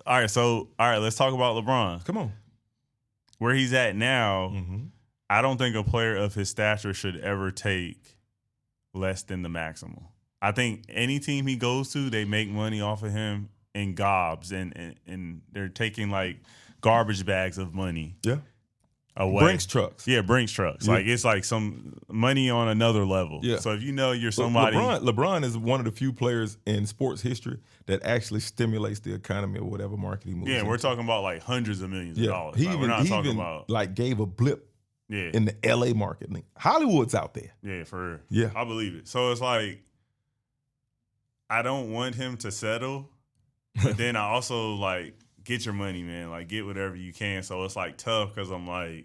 All right, let's talk about LeBron. Come on. Where he's at now, Mm-hmm. I don't think a player of his stature should ever take less than the maximum. I think any team he goes to, they make money off of him in gobs, and they're taking like garbage bags of money. Yeah. Away. Brinks trucks. Yeah, Brinks trucks. Yeah. Like it's like some money on another level. Yeah. So if you know you're somebody, LeBron is one of the few players in sports history that actually stimulates the economy or whatever market he moves. yeah, we're into. talking about like hundreds of millions of dollars. He Like, even, we're not he talking even about like gave a blip yeah, in the LA market. Hollywood's out there. yeah, for real. Yeah. I believe it. So it's like I don't want him to settle, but then I also like get your money, man. Like get whatever you can. So it's like tough because I'm like,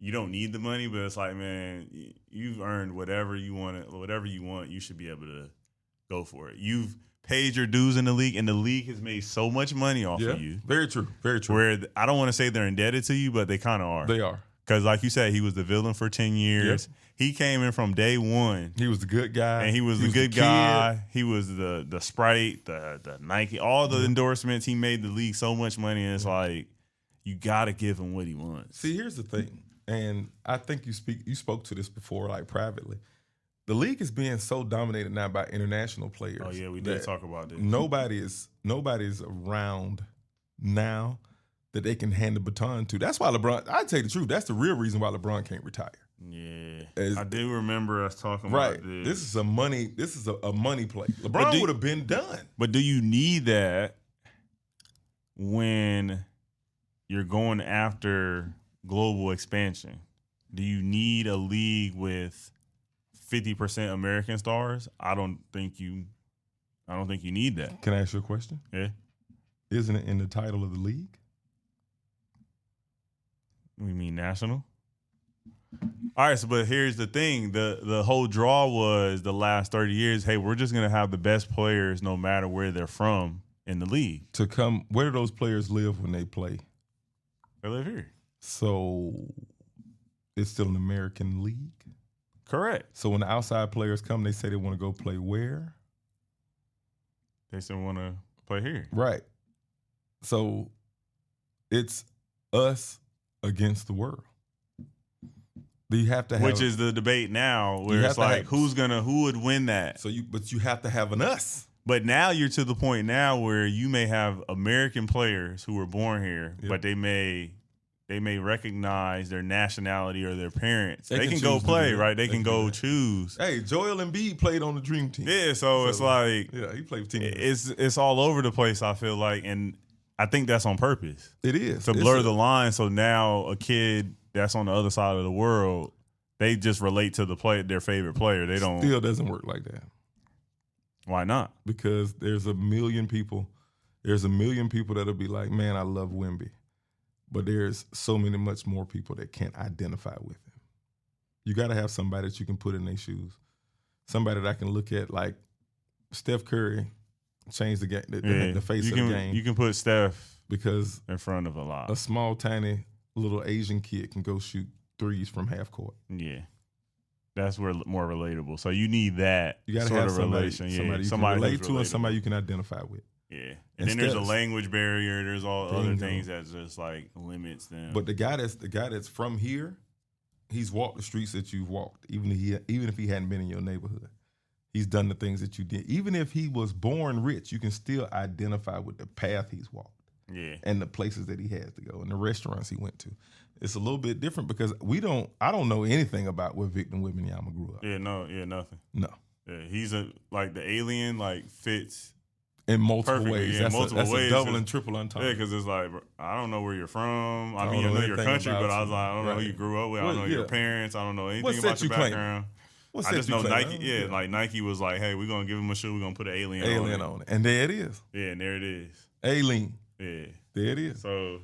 you don't need the money, but it's like, man, you've earned whatever you want. Whatever you want, you should be able to go for it. You've paid your dues in the league, and the league has made so much money off of you. Very true. Very true. Where I don't want to say they're indebted to you, but they kind of are. They are. Because like you said, he was the villain for 10 years. Yep. He came in from day one. He was the good guy. And he was the good guy. He was the Sprite, the Nike, all the endorsements. He made the league so much money, and it's like, you got to give him what he wants. See, here's the thing, and I think you spoke to this before, like privately. The league is being so dominated now by international players. Oh, yeah, we did talk about this. Nobody's around now that they can hand the baton to. That's why LeBron, I tell you the truth, that's the real reason why LeBron can't retire. Yeah. I do remember us talking Right. about this. This is a money play. LeBron would have been done. But do you need that when you're going after global expansion? Do you need a league with 50% American stars? I don't think you need that. Can I ask you a question? Yeah. Isn't it in the title of the league? We mean national? All right, so but here's the thing. The whole draw was the last 30 years, hey, we're just gonna have the best players no matter where they're from in the league. Where do those players live when they play? They live here. So it's still an American league? Correct. So when the outside players come, they say they want to go play where? They still want to play here. Right. So it's us against the world. Do you have to have, which is the debate now, where it's like who would win that? But you have to have an us. But now you're to the point now where you may have American players who were born here, but they may recognize their nationality or their parents. They can go play, right? They can go choose. Hey, Joel Embiid played on the Dream Team. Yeah, so it's like he played for Team USA. It's all over the place, I feel like, and I think that's on purpose. It is. To blur the line, so now a kid that's on the other side of the world, they just relate to their favorite player. They don't. Still doesn't work like that. Why not? Because there's a million people that'll be like, man, I love Wemby. But there's so many much more people that can't identify with him. You got to have somebody that you can put in their shoes. Somebody that I can look at, like Steph Curry changed the game, the face of the game. You can put Steph because in front of a lot. A small, tiny, little Asian kid can go shoot threes from half court. Yeah. That's more relatable. So you need that you gotta sort have of somebody, relation. Somebody you somebody can relate to and somebody you can identify with. Yeah. And then there's a language barrier. There's all other things that just like limits them. But the guy that's from here, he's walked the streets that you've walked, even if he hadn't been in your neighborhood. He's done the things that you did. Even if he was born rich, you can still identify with the path he's walked. Yeah. And the places that he has to go and the restaurants he went to. It's a little bit different because I don't know anything about where Victor Wembanyama grew up. Yeah, nothing. No. Yeah, he's the alien fits in multiple ways. Yeah, that's a double and triple entendre. Yeah, because it's like, I don't know where you're from. I mean, I know your country, but I was like, I don't know who you grew up with. I don't know your parents. I don't know anything about your background. I just know Nike. Yeah, like Nike was like, hey, we're gonna give him a shoe. We're gonna put an alien on it. And there it is. Yeah, and there it is. Alien. Yeah. There it is. So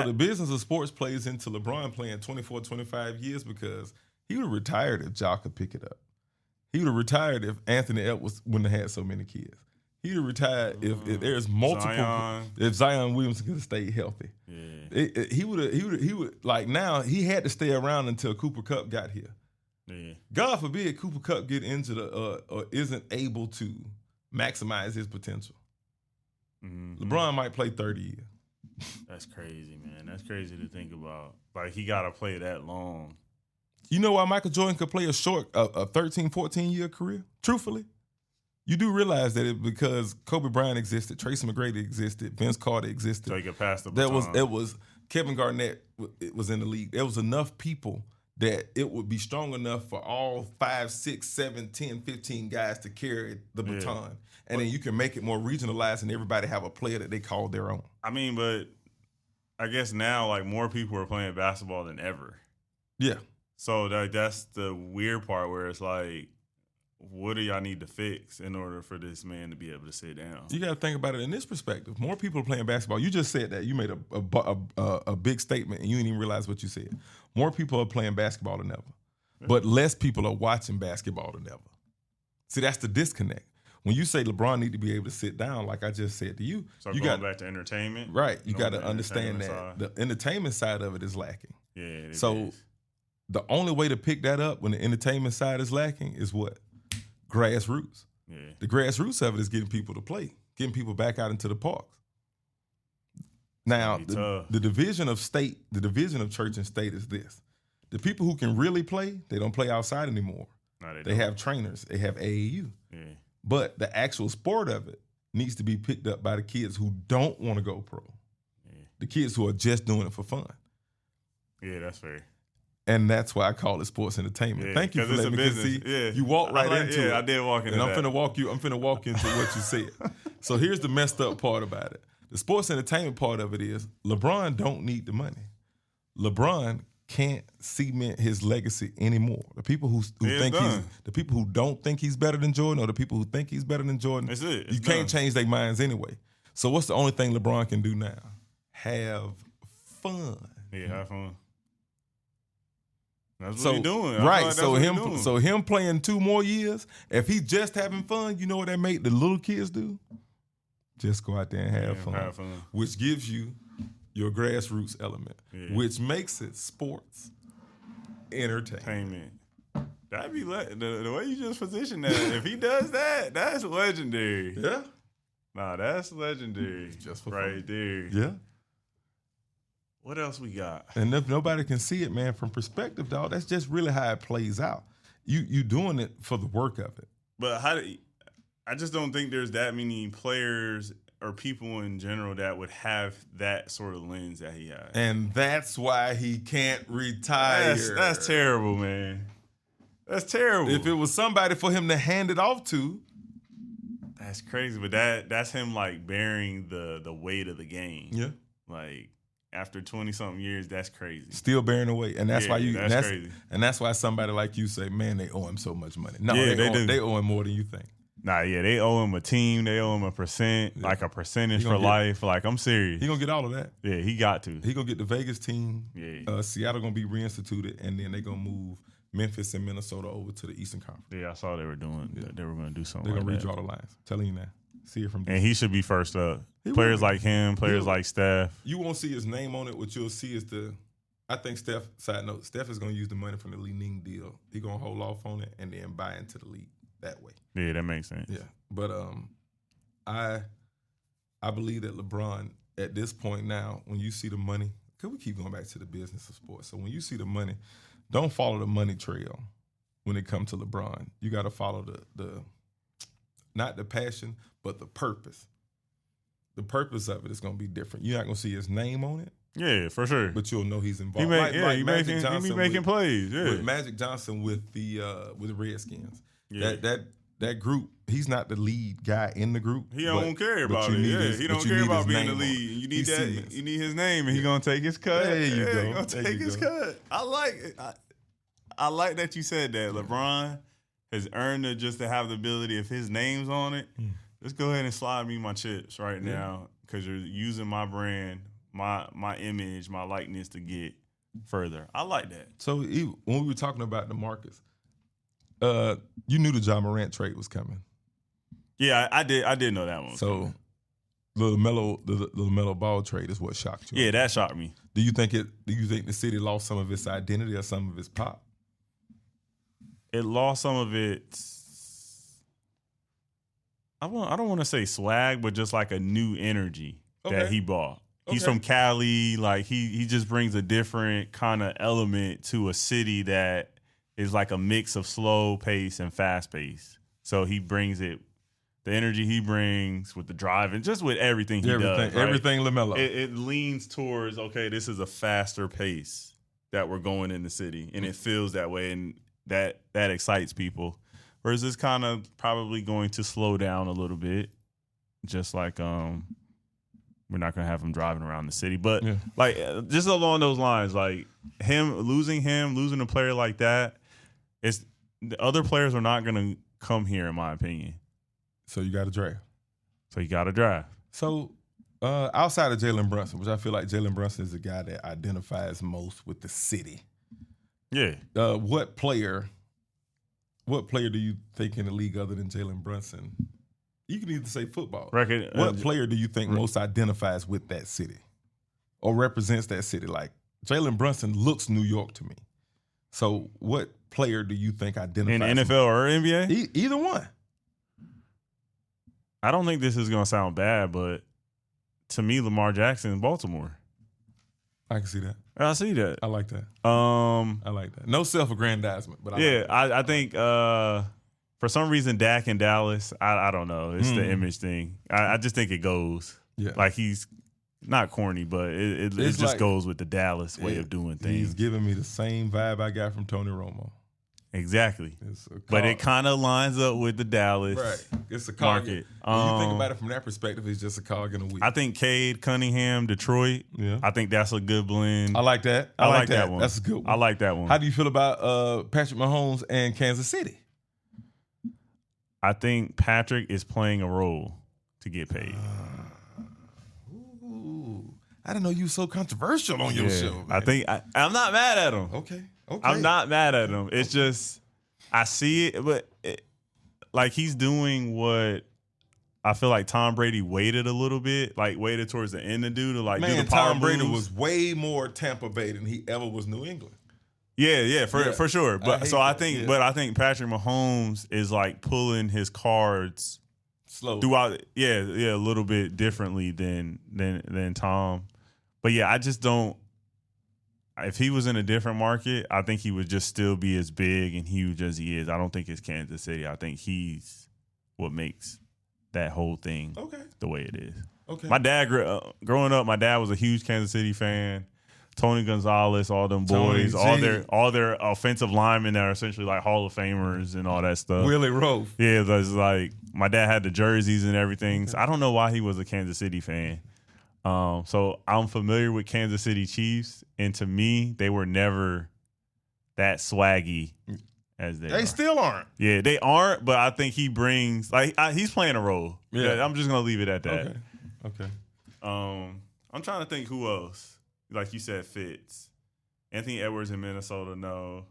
the business of sports plays into LeBron playing 24, 25 years because he would have retired if Ja could pick it up. He would have retired if Anthony Edwards wouldn't have had so many kids. He would have retired if there's multiple. If Zion Williamson could have stayed healthy. Yeah. He would like now he had to stay around until Cooper Kupp got here. Yeah. God forbid Cooper Kupp get into or isn't able to maximize his potential. Mm-hmm. LeBron might play 30 years. That's crazy, man. That's crazy to think about. Like, he got to play that long. You know why Michael Jordan could play a 13, 14-year career? Truthfully. You do realize that because Kobe Bryant existed, Tracy McGrady existed, Vince Carter existed. So he could pass the baton. It was Kevin Garnett was in the league. There was enough people that it would be strong enough for all 5, 6, 7, 10, 15 guys to carry the baton. And then you can make it more regionalized and everybody have a player that they call their own. I mean, but I guess now, like, more people are playing basketball than ever. Yeah. So that's the weird part where it's like, what do y'all need to fix in order for this man to be able to sit down? You got to think about it in this perspective. More people are playing basketball. You just said that. You made a big statement, and you didn't even realize what you said. More people are playing basketball than ever, but less people are watching basketball than ever. See, that's the disconnect. When you say LeBron need to be able to sit down, like I just said to you, so you going back to entertainment, right? You got to understand that the entertainment side of it is lacking. Yeah. It so is. The only way to pick that up when the entertainment side is lacking is what? Grassroots. Yeah. The grassroots of it is getting people to play, getting people back out into the parks. Now, the division of church and state is this. The people who can really play, they don't play outside anymore. No, they have trainers. They have AAU. Yeah. But the actual sport of it needs to be picked up by the kids who don't want to go pro. Yeah. The kids who are just doing it for fun. Yeah, that's fair. And that's why I call it sports entertainment. Yeah, thank you for letting me see. Yeah. You walked right into it. Yeah, I did walk into and that. I'm finna walk into what you said. So here's the messed up part about it. The sports entertainment part of it is LeBron don't need the money. LeBron can't cement his legacy anymore. The people who think the people who don't think he's better than Jordan, or the people who think he's better than Jordan, that's it. You can't change their minds anyway. So what's the only thing LeBron can do now? Have fun. Yeah, have fun. That's what he's doing. Right. So him playing 2 more years, if he's just having fun, you know what that make the little kids do? Just go out there and have fun. Which gives you your grassroots element, which makes it sports entertainment. That'd be the way you just positioned that. If he does that, that's legendary. Yeah. Nah, that's legendary. Just for right fun. There. Yeah. What else we got? And if nobody can see it, man, from perspective, dog, that's just really how it plays out. You doing it for the work of it. But I just don't think there's that many players or people in general that would have that sort of lens that he has. And that's why he can't retire. That's terrible, man. That's terrible. If it was somebody for him to hand it off to. That's crazy. But that's him, like, bearing the weight of the game. Yeah. Like, after 20-something years, that's crazy. Still bearing the weight. And that's why that's crazy. And that's why somebody like you say, man, they owe him so much money. No, they owe him more than you think. Nah, yeah, they owe him a team. They owe him a percent, like a percentage for life. Like, I'm serious. He gonna get all of that. Yeah, he got to. He gonna get the Vegas team. Yeah. Seattle gonna be reinstituted, and then they gonna move Memphis and Minnesota over to the Eastern Conference. Yeah, I saw they were doing. Yeah. They were gonna do something. They're gonna redraw the lines. I'm telling you now. See it from. And he should be first up. Players like him, players like Steph. You won't see his name on it. What you'll see is I think Steph. Side note: Steph is gonna use the money from the Li Ning deal. He gonna hold off on it and then buy into the league that way. Yeah, that makes sense. Yeah. But I believe that LeBron at this point now, when you see the money, because we keep going back to the business of sports. So when you see the money, don't follow the money trail when it comes to LeBron. You got to follow the not the passion, but the purpose. The purpose of it is going to be different. You're not going to see his name on it. Yeah, for sure. But you'll know he's involved. He be making plays. Yeah, with Magic Johnson with the Redskins. Yeah. That group, he's not the lead guy in the group. He don't care about it. He don't care about being the lead. You need that. You need his name, and he's gonna take his cut. There you go. He's gonna take his cut. I like it. I like that you said that. LeBron has earned it just to have the ability. If his name's on it, let's go ahead and slide me my chips right now, because you're using my brand, my image, my likeness to get further. I like that. So when we were talking about the Marcus. You knew the Ja Morant trade was coming. Yeah, I did know that one. So the LaMelo Ball trade is what shocked you. Yeah, that shocked me. Do you think the city lost some of its identity or some of its pop? It lost some of its. I don't want to say swag, but just like a new energy that he brought. He's Okay. from Cali. Like he just brings a different kind of element to a city that is like a mix of slow pace and fast pace. So he brings it, the energy he brings with the drive and just with everything he does. Right? Everything LaMelo. It leans towards, okay, this is a faster pace that we're going in the city, and it feels that way, and that excites people. Whereas it's kind of probably going to slow down a little bit, just like we're not going to have him driving around the city. But like just along those lines, like losing a player like that, it's the other players are not going to come here, in my opinion. So you got to draft. So outside of Jalen Brunson, which I feel like Jalen Brunson is the guy that identifies most with the city. Yeah. What player do you think in the league other than Jalen Brunson? You can either say football. What player do you think most identifies with that city or represents that city? Like Jalen Brunson looks New York to me. So what player do you think identifies in NFL or NBA? Either one. I don't think this is going to sound bad, but to me, Lamar Jackson in Baltimore. I can see that. I see that. I like that. I like that. No self-aggrandizement, but I think for some reason Dak in Dallas, I don't know. It's the image thing. I just think it goes. Yeah. Like he's not corny, but it just like, goes with the Dallas way of doing things. He's giving me the same vibe I got from Tony Romo. Exactly. But it kind of lines up with the Dallas It's a market. When you think about it from that perspective, it's just a cog in a wheel. I think Cade Cunningham, Detroit. Yeah. I think that's a good blend. I like that. I like that one. That's a good one. I like that one. How do you feel about Patrick Mahomes and Kansas City? I think Patrick is playing a role to get paid. I didn't know you were so controversial on your show. Man. I think I'm not mad at him. Okay. I'm not mad at him. It's just I see it, but like he's doing what I feel like Tom Brady waited a little bit, like waited towards the end to do the power Tom Brady moves. was way more Tampa Bay than he ever was New England. Yeah, for sure. But I think Patrick Mahomes is like pulling his cards slow throughout. Yeah, a little bit differently than Tom. But yeah, I just don't. If he was in a different market, I think he would just still be as big and huge as he is. I don't think it's Kansas City. I think he's what makes that whole thing the way it is. Okay. My dad, growing up, my dad was a huge Kansas City fan. Tony Gonzalez, all them boys, all their offensive linemen that are essentially like Hall of Famers and all that stuff. Willie Rowe. Yeah, that's like my dad had the jerseys and everything. So I don't know why he was a Kansas City fan. So I'm familiar with Kansas City Chiefs, and to me, they were never that swaggy as they are. Still aren't. Yeah, they aren't, but I think he brings he's playing a role. Yeah, I'm just gonna leave it at that. Okay. I'm trying to think who else. Like you said, fits. Anthony Edwards in Minnesota, no.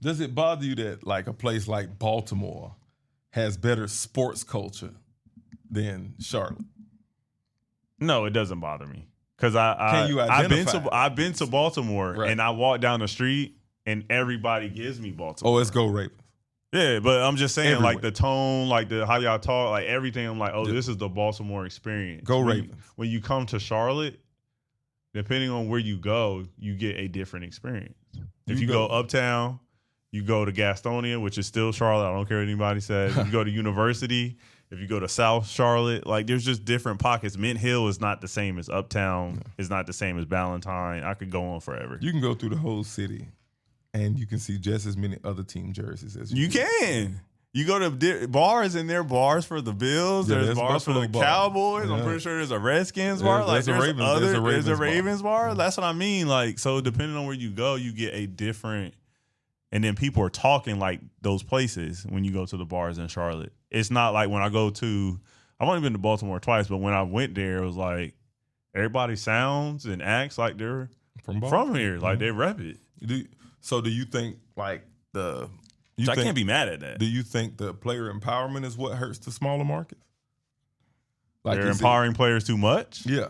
Does it bother you that like a place like Baltimore has better sports culture than Charlotte? No, it doesn't bother me because I've been to Baltimore and I walk down the street and everybody gives me Baltimore. Oh, let's go Ravens. Yeah, but I'm just saying Everywhere. like the tone, like the how y'all talk, like everything. I'm like, this is the Baltimore experience. Go Ravens. When you come to Charlotte, depending on where you go, you get a different experience. If you go uptown, you go to Gastonia, which is still Charlotte. I don't care what anybody says. You go to University. If you go to South Charlotte, like there's just different pockets. Mint Hill is not the same as Uptown. It's not the same as Ballantyne. I could go on forever. You can go through the whole city, and you can see just as many other team jerseys as you can. You go to bars, and there are bars for the Bills. There's bars for the Cowboys. Yeah. I'm pretty sure there's a Redskins bar. Like there's a Ravens bar. That's what I mean. Like so, depending on where you go, you get a different. And then people are talking like those places when you go to the bars in Charlotte. It's not like when I go to, I've only been to Baltimore twice, but when I went there, it was like everybody sounds and acts like they're from here. Like they rep it. So do you think like I can't be mad at that. Do you think the player empowerment is what hurts the smaller markets? Like they're empowering players too much? Yeah.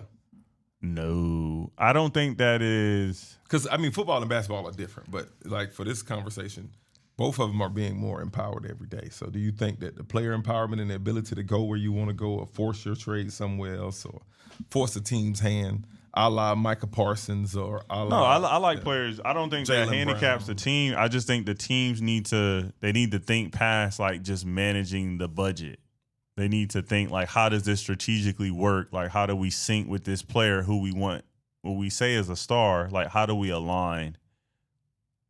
No, I don't think that is. Because, I mean, football and basketball are different. But, like, for this conversation, both of them are being more empowered every day. So do you think that the player empowerment and the ability to go where you want to go or force your trade somewhere else or force a team's hand, a la Micah Parsons or a la... No, I like players. I don't think that Jaylen handicaps Brown. the team. I just think the teams need to think past like just managing the budget. They need to think like, how does this strategically work? Like, how do we sync with this player who we want, what we say is a star? Like, how do we align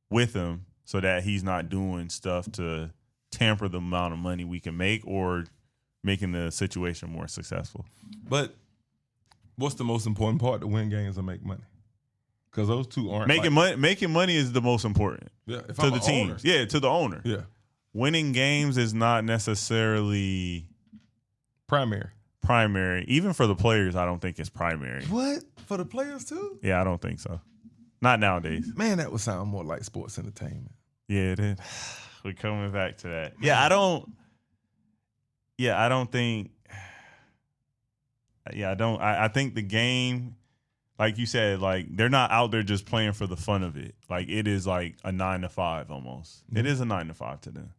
with him so that he's not doing stuff to tamper the amount of money we can make or making the situation more successful? But what's the most important part to win games or make money? Because those two aren't making money is the most important. Yeah, if to I'm the an team. owner. Yeah, to the owner. Yeah, Winning games is not necessarily primary. Even for the players, I don't think it's primary. What? For the players too? Yeah, I don't think so. Not nowadays. Man, that would sound more like sports entertainment. Yeah, it is. We're coming back to that. Yeah, I don't think. Yeah, I don't. I think the game, like you said, like they're not out there just playing for the fun of it. Like it is like a 9 to 5 almost. Mm-hmm. It is a 9 to 5 to them.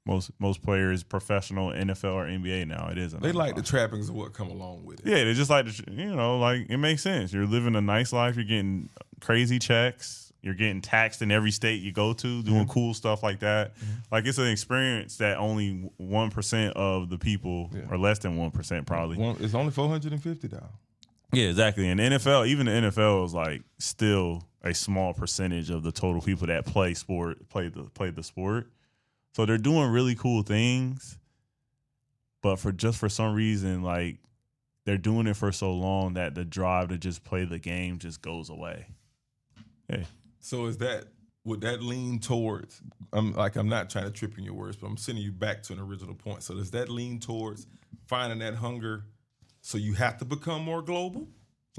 Most players, professional, NFL or NBA now, it is. They like the trappings of what come along with it. Yeah, they just like like it makes sense. You're living a nice life. You're getting crazy checks. You're getting taxed in every state you go to, doing cool stuff like that. Mm-hmm. Like it's an experience that only 1% of the people, or less than 1% probably. It's only $450. Yeah, exactly. And the NFL, even the NFL is like still a small percentage of the total people that play the sport. So they're doing really cool things, but for some reason, like they're doing it for so long that the drive to just play the game just goes away. Hey. So would that lean towards, I'm not trying to trip in your words, but I'm sending you back to an original point. So does that lean towards finding that hunger so you have to become more global?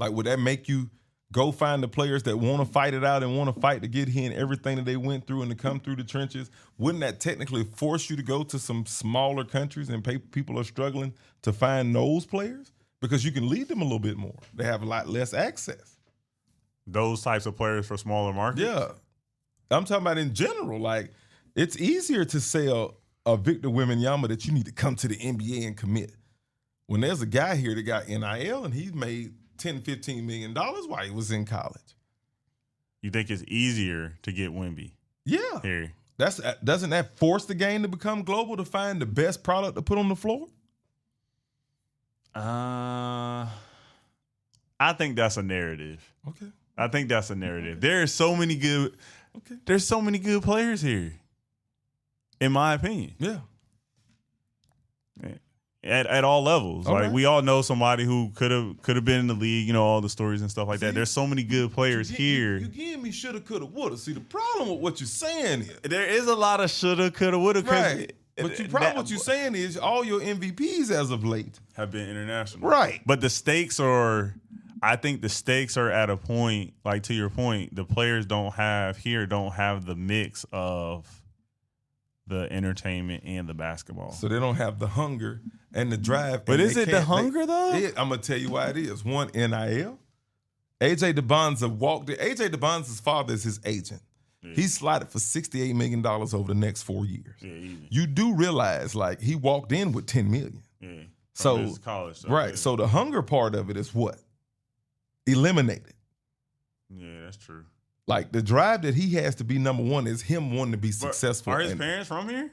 Like would that make you go find the players that want to fight it out and want to fight to get here and everything that they went through and to come through the trenches? Wouldn't that technically force you to go to some smaller countries and people are struggling to find those players? Because you can lead them a little bit more. They have a lot less access. Those types of players for smaller markets? Yeah. I'm talking about in general. Like, it's easier to sell a Victor Wembanyama that you need to come to the NBA and commit. When there's a guy here that got NIL and he's made $10, $15 million while he was in college. You think it's easier to get Wemby? Yeah. Here. Doesn't that force the game to become global, to find the best product to put on the floor? I think that's a narrative. Okay. I think that's a narrative. There's so many good players here, in my opinion. Yeah. At all levels. Like we all know somebody who could have been in the league, all the stories and stuff like that. There's so many good players here. You give me shoulda, coulda, woulda. See, the problem with what you're saying is there is a lot of shoulda, coulda, woulda. Right. But the problem what you're saying is all your MVPs as of late have been international. Right. But I think the stakes are at a point, like to your point, the players don't have the mix of the entertainment and the basketball. So they don't have the hunger and the drive. But is it the hunger, though? I'm going to tell you why it is. One, NIL. A.J. DeBonza walked in. A.J. DeBonza's father is his agent. Yeah. He's slotted for $68 million over the next 4 years. Yeah, easy. You do realize, like, he walked in with $10 million. Yeah. So, his college stuff, right. Yeah. So the hunger part of it is what? Eliminated. Yeah, that's true. Like, the drive that he has to be number one is him wanting to be successful. Are his parents from here?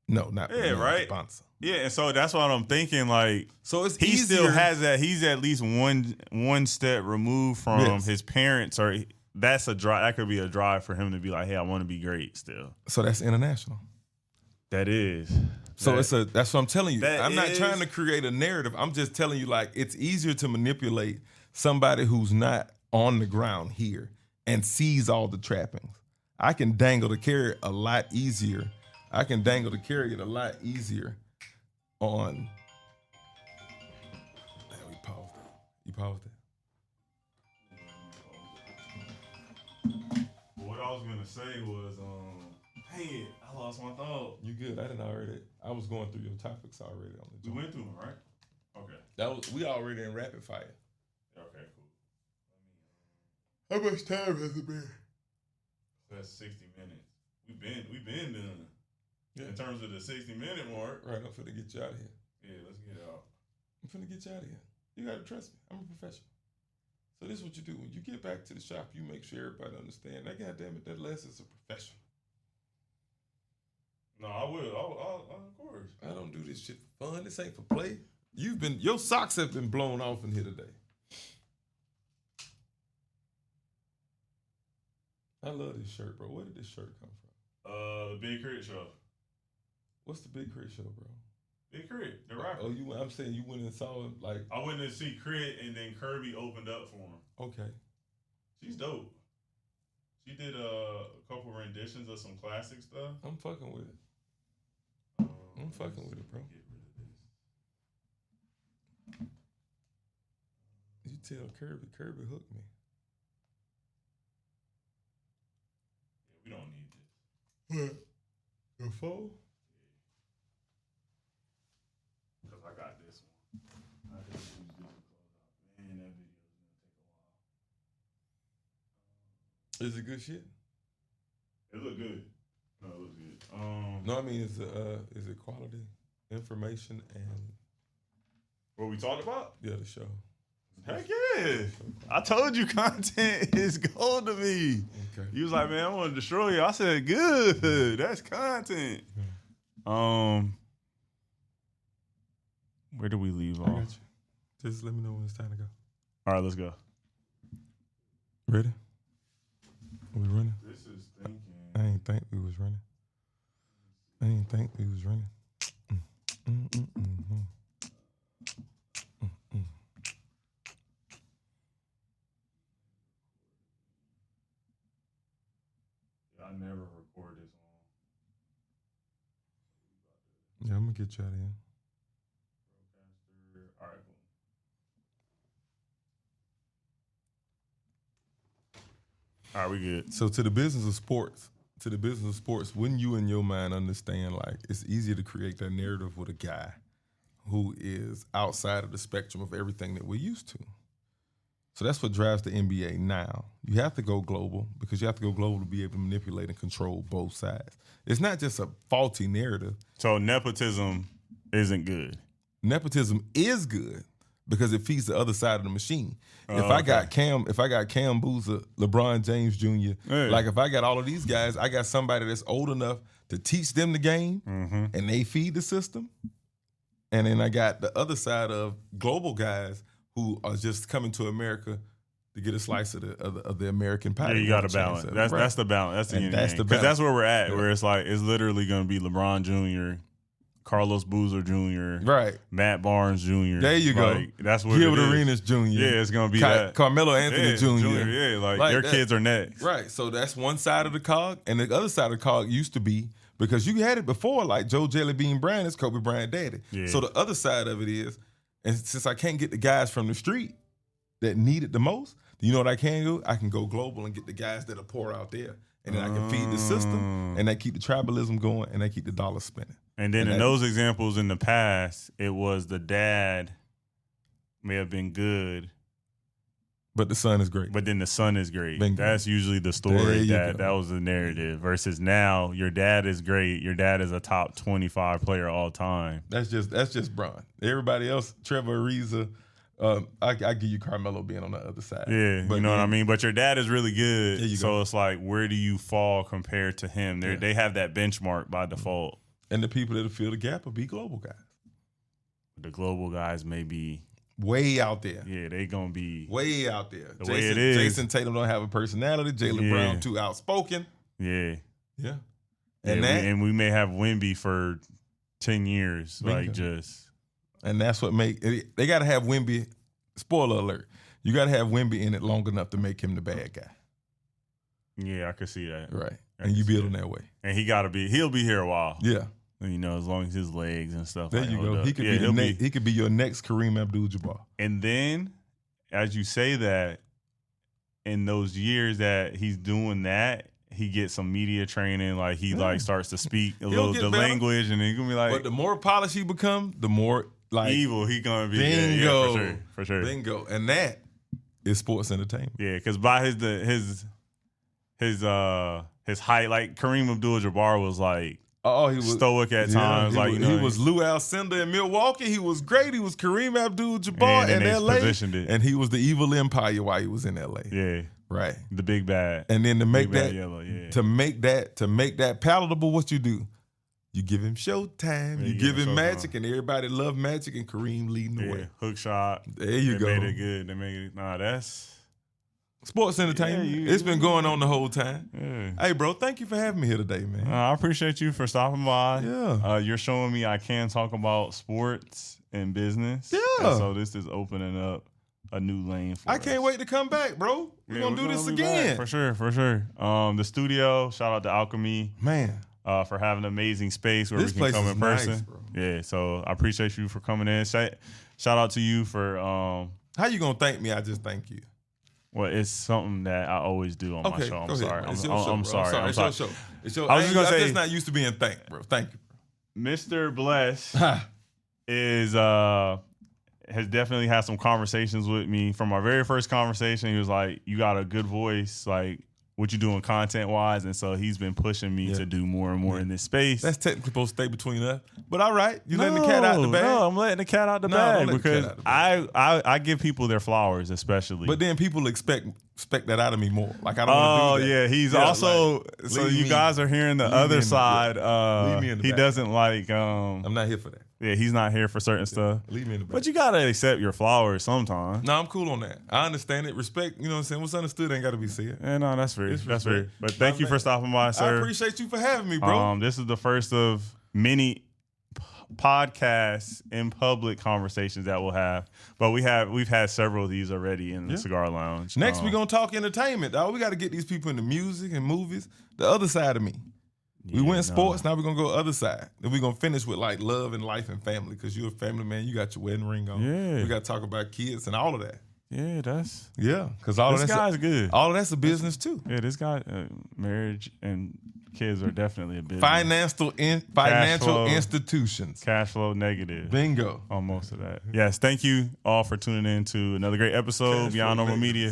No, not right. Sponsor. Yeah, and so that's what I'm thinking. Like, so it's he easier. Still has that. He's at least one step removed from his parents, or that's a drive. That could be a drive for him to be like, hey, I want to be great still. So that's international. That is. So that's what I'm telling you. I'm not trying to create a narrative. I'm just telling you, like, it's easier to manipulate somebody who's not on the ground here and sees all the trappings. I can dangle the carrot a lot easier. I can dangle the carrot a lot easier on. We paused it. You paused it. What I was gonna say was, dang it, I lost my thought. You good? I didn't already. I was going through your topics already on the. We went through them, right? Okay. We already in rapid fire. Okay, cool. How much time has it been? That's 60 minutes. We've been done. Yeah. In terms of the 60-minute mark. Right, I'm finna get you out of here. Yeah, let's get out. I'm finna get you out of here. You gotta trust me. I'm a professional. So this is what you do. When you get back to the shop, you make sure everybody understand. That goddamn it, that Les is a professional. No, I will. Of course. I don't do this shit for fun. This ain't for play. Your socks have been blown off in here today. I love this shirt, bro. Where did this shirt come from? The Big Crit Show. What's the Big Crit Show, bro? Big Crit, the rapper. Oh, I'm saying you went and saw him, like. I went to see Crit, and then Kirby opened up for him. Okay. She's dope. She did a couple renditions of some classic stuff. I'm fucking with it. I'm fucking with it, bro. Get rid of this. You tell Kirby hooked me. Yeah, we don't need this. What? The phone? Because I got this one. I just use this to close out. Man, that video is going to take a while. Is it good shit? It look good. No, it looks good. No, I mean, is it quality information and what we talked about? Yeah, the show. Heck yeah! I told you content is gold to me. Okay. You was like, man, I want to destroy you. I said, good. That's content. Where do we leave I off? got you. Just let me know when it's time to go. All right, let's go. Ready? Are we running? This is thinking. I ain't think we was running. I never record this on. Yeah, I'm gonna get you out of here. Broadcaster. All right, boom. All right, we good. So to the business of sports, wouldn't you in your mind understand, like, it's easier to create that narrative with a guy who is outside of the spectrum of everything that we're used to? So that's what drives the NBA now. You have to go global because you have to go global to be able to manipulate and control both sides. It's not just a faulty narrative. So nepotism isn't good. Nepotism is good because it feeds the other side of the machine. If I got Cam Boozer, LeBron James Jr., like if I got all of these guys, I got somebody that's old enough to teach them the game, and they feed the system. And then I got the other side of global guys who are just coming to America to get a slice of the American pie. Yeah, you got to balance. That's the balance. That's the balance. Because that's where we're at, where it's like it's literally going to be LeBron Jr., Carlos Boozer Jr., right? Matt Barnes Jr. There you go. Like, that's what Gilbert it is. Arenas Jr. Yeah, it's gonna be that. Carmelo Anthony Jr. Yeah, like their kids are next. Right. So that's one side of the cog, and the other side of the cog used to be because you had it before, like Joe Jellybean Bryant is Kobe Bryant daddy. Yeah. So the other side of it is, and since I can't get the guys from the street that need it the most, you know what I can do? I can go global and get the guys that are poor out there, and then I can feed the system, and they keep the tribalism going, and they keep the dollar spinning. And then in those examples in the past, it was the dad may have been good, but the son is great. But then the son is great. Bingo. That's usually the story. That was the narrative. Versus now, your dad is great. Your dad is a top 25 player all time. That's just Bron. Everybody else, Trevor Ariza, I give you Carmelo being on the other side. Yeah, but, you know what I mean? But your dad is really good. So it's like, where do you fall compared to him? They have that benchmark by default. And the people that'll fill the gap will be global guys. The global guys may be way out there. Yeah, they gonna be way out there. Way it is. Jason Tatum don't have a personality. Jaylen Brown too outspoken. Yeah. And we may have Wemby for 10 years. Bingo. Like just. And that's what they got to have Wemby. Spoiler alert: you got to have Wemby in it long enough to make him the bad guy. Yeah, I could see that. Right, and you build him that way. And he'll be here a while. Yeah. You know, as long as his legs and stuff. There you go. He could be your next Kareem Abdul-Jabbar. And then, as you say that, in those years that he's doing that, he gets some media training. Like he starts to speak the language, and he's gonna be like. But the more polished he become, the more like evil he gonna be. Bingo, yeah, for sure. Bingo, and that is sports entertainment. Yeah, because by his his height. Like Kareem Abdul-Jabbar was like he was stoic at times. He was Lou Alcindor in Milwaukee. He was great. He was Kareem Abdul-Jabbar in LA. And he was the evil empire while he was in LA. Yeah. Right. The big bad. And then to make that yellow, to make that palatable, what you do? You give him Showtime. Yeah, you give him Magic, and everybody loved Magic, and Kareem leading the way. Hook shot. There you go. They made it good. They made it. Nah, that's sports entertainment. It's been going on the whole time. Yeah. Hey, bro, thank you for having me here today, man. I appreciate you for stopping by. Yeah. You're showing me I can talk about sports and business. Yeah. And so this is opening up a new lane for us. I can't wait to come back, bro. We're going to do this again. For sure. The studio, shout out to Alchemy. Man. For having an amazing space where this we can come in person. Nice, bro. Yeah, so I appreciate you for coming in. Shout out to you for how you gonna thank me? I just thank you. Well, it's something that I always do on my show. I'm sorry. I'm sorry. It's your I was just gonna say, I'm just not used to being thanked, bro. Thank you, bro. Mr. Bless is has definitely had some conversations with me. From our very first conversation, he was like, "You got a good voice, like what you doing content wise," and so he's been pushing me to do more and more in this space. That's technically supposed to stay between us, but all right, you letting the cat out the bag. No, I'm letting the cat out the bag because I give people their flowers, especially. But then people expect that out of me more. Like I don't want to do that. Yeah, he's also like, so you guys are hearing the other side. Leave me in the he back. Doesn't like. I'm not here for that. Yeah, he's not here for certain stuff. Leave me in the back. But you gotta accept your flowers sometimes. No, I'm cool on that. I understand it. Respect, you know what I'm saying? What's understood ain't got to be said. Yeah, no, that's fair. That's fair. But thank you for stopping by, sir. I appreciate you for having me, bro. This is the first of many podcasts in public conversations that we'll have. But we've had several of these already in the Cigar Lounge. Next, we're gonna talk entertainment, dog. We got to get these people into music and movies. The other side of me. We went sports. Now we're gonna go other side. Then we're gonna finish with like love and life and family because you're a family man. You got your wedding ring on. Yeah. We got to talk about kids and all of that. Yeah, because all this of that's guy's good. All of that's a business too. Yeah, this guy, marriage and kids are definitely a business. Financial institutions. Cash flow negative. Bingo On most of that. Yes, thank you all for tuning in to another great episode Beyond Normal Media.